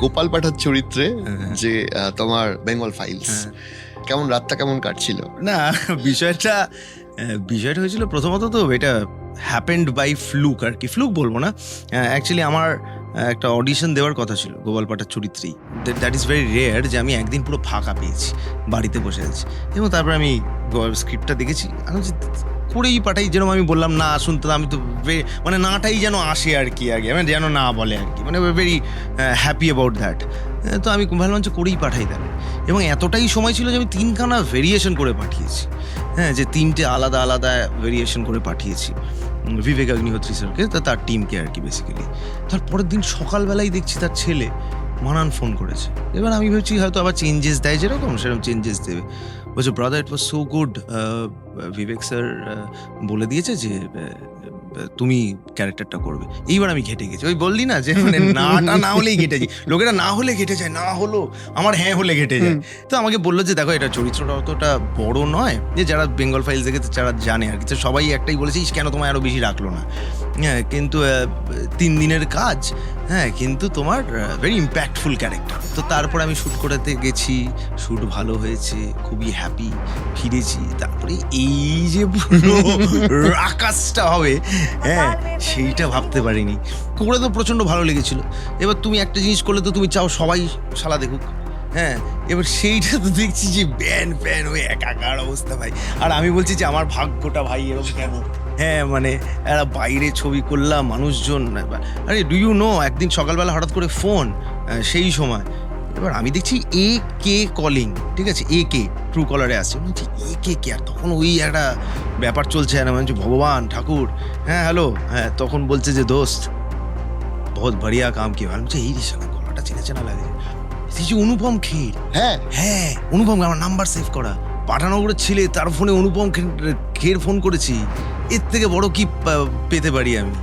গোপাল পাঠার চরিত্রে যে তোমার বেঙ্গল ফাইলস, কেমন রাতটা কেমন কাটছিল? না, বিষয়টা হয়েছিল প্রথমত তো এটা হ্যাপেন্ড বাই ফ্লুক আর কি, ফ্লুক বলবো না, অ্যাকচুয়ালি আমার একটা অডিশন দেওয়ার কথা ছিল গোপাল পাঠার চরিত্রেই। দ্যাট ইজ ভেরি রেয়ার যে আমি একদিন পুরো ফাঁকা পেয়েছি, বাড়িতে বসে আছি, এবং তারপর আমি স্ক্রিপ্টটা দেখেছি, আমি করেই পাঠাই, যেরকম আমি বললাম না শুনতে, আমি তো মানে নাটাই যেন আসে আর কি, আগে মানে যেন না বলে আর কি, মানে ভেরি হ্যাপি অ্যাবাউট দ্যাট। তো আমি ভাবলাম যে করেই পাঠাই তাহলে, এবং এতটাই সময় ছিল যে আমি 3খানা ভেরিয়েশন করে পাঠিয়েছি, হ্যাঁ, যে 3টে আলাদা আলাদা ভেরিয়েশন করে পাঠিয়েছি বিবেক অগ্নিহোত্রী স্যারকে, তার টিমকে আর কি বেসিক্যালি। তারপরের দিন সকালবেলায় দেখছি তার ছেলে মানান ফোন করেছে। এবার আমি ভাবছি হয়তো আবার চেঞ্জেস দেয়, যেরকম সেরকম চেঞ্জেস দেবে। বলছে brother it was so good, Vivek sir বলে দিয়েছে যে তুমি ক্যারেক্টারটা করবে। এইবার আমি ঘেটে গেছি, ওই বললি না যে মানে নাটা না হলেই ঘেটেছি, লোকেরা না হলে ঘেটে যায়, না হলো আমার হ্যাঁ হলে ঘেটে যায়। তো আমাকে বললো যে দেখো এটা চরিত্রটা অতটা বড় নয়, যে যারা বেঙ্গল ফাইলস দেখেছে যারা জানে আর কি, সবাই একটাই বলেছে কেন তোমায় আরও বেশি রাখলো না, হ্যাঁ, কিন্তু 3 দিনের কাজ, হ্যাঁ, কিন্তু তোমার ভেরি ইম্প্যাক্টফুল ক্যারেক্টার। তো তারপরে আমি শ্যুট করাতে গেছি, শ্যুট ভালো হয়েছে, খুবই হ্যাপি, ফিরেছি। তারপরে এই যে পুরো আকাশটা হবে, হ্যাঁ, সেইটা ভাবতে পারিনি। করে তো প্রচণ্ড ভালো লেগেছিল। এবার তুমি একটা জিনিস করলে তো তুমি চাও সবাই শালা দেখুক, হ্যাঁ, এবার সেইটা তো দেখছি যে ব্যান ফ্যান হয়ে একাকার অবস্থা ভাই। আর আমি বলছি যে আমার ভাগ্যটা ভাই এরকম কেন, হ্যাঁ, মানে একটা বাইরে ছবি করলাম, মানুষজন, আরে ডু ইউ নো, একদিন সকালবেলা হঠাৎ করে ফোন, সেই সময় এবার আমি দেখছি এ কে কলিং, ঠিক আছে, এ কে ট্রু কলারে আসছে, বলছি এ কে, আর তখন ওই একটা ব্যাপার চলছে, আর মানে ভগবান ঠাকুর, হ্যাঁ হ্যালো, হ্যাঁ, তখন বলছে যে দোস্ত বহুত বড়িয়া কাম কি, ভালো এই রিসানা গলাটা চেনা চেনা লাগে, অনুপম খের, হ্যাঁ হ্যাঁ, অনুপম, আমার নাম্বার সেভ করা, পাঠানগরের ছেলে, তার ফোনে অনুপম খের ফোন করেছি, এর থেকে বড় কি পেতে পারি আমি,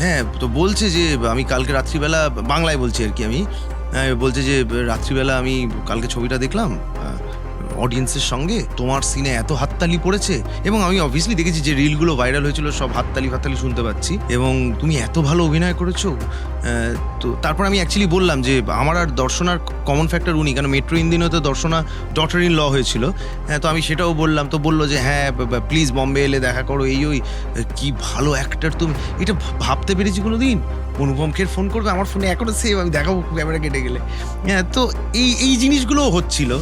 হ্যাঁ। তো বলছে যে আমি কালকে রাত্রিবেলা, বাংলায় বলছি আর কি আমি, বলছে যে রাত্রিবেলা আমি কালকে ছবিটা দেখলাম অডিয়েন্সের সঙ্গে, তোমার সিনে এত হাততালি পড়েছে, এবং আমি অবভিয়াসলি দেখেছি যে রিলগুলো ভাইরাল হয়েছিল, সব হাততালি শুনতে পাচ্ছি, এবং তুমি এত ভালো অভিনয় করেছো। তো তারপর আমি অ্যাকচুয়ালি বললাম যে আমার আর দর্শনার কমন ফ্যাক্টর উনি, কারণ মেট্রো ইন্দিনও তো দর্শনা ডটার ইন ল হয়েছিল, হ্যাঁ, তো আমি সেটাও বললাম। তো বললো যে হ্যাঁ প্লিজ বম্বে এলে দেখা করো, ওই কি ভালো অ্যাক্টর তুমি, এটা ভাবতে পেরেছি কোনো দিন অনুপম খের ফোন করবে, আমার ফোনে এখনো সেভ, আমি দেখাবো ক্যামেরা কেটে গেলে, হ্যাঁ। তো এই জিনিসগুলোও হচ্ছিল।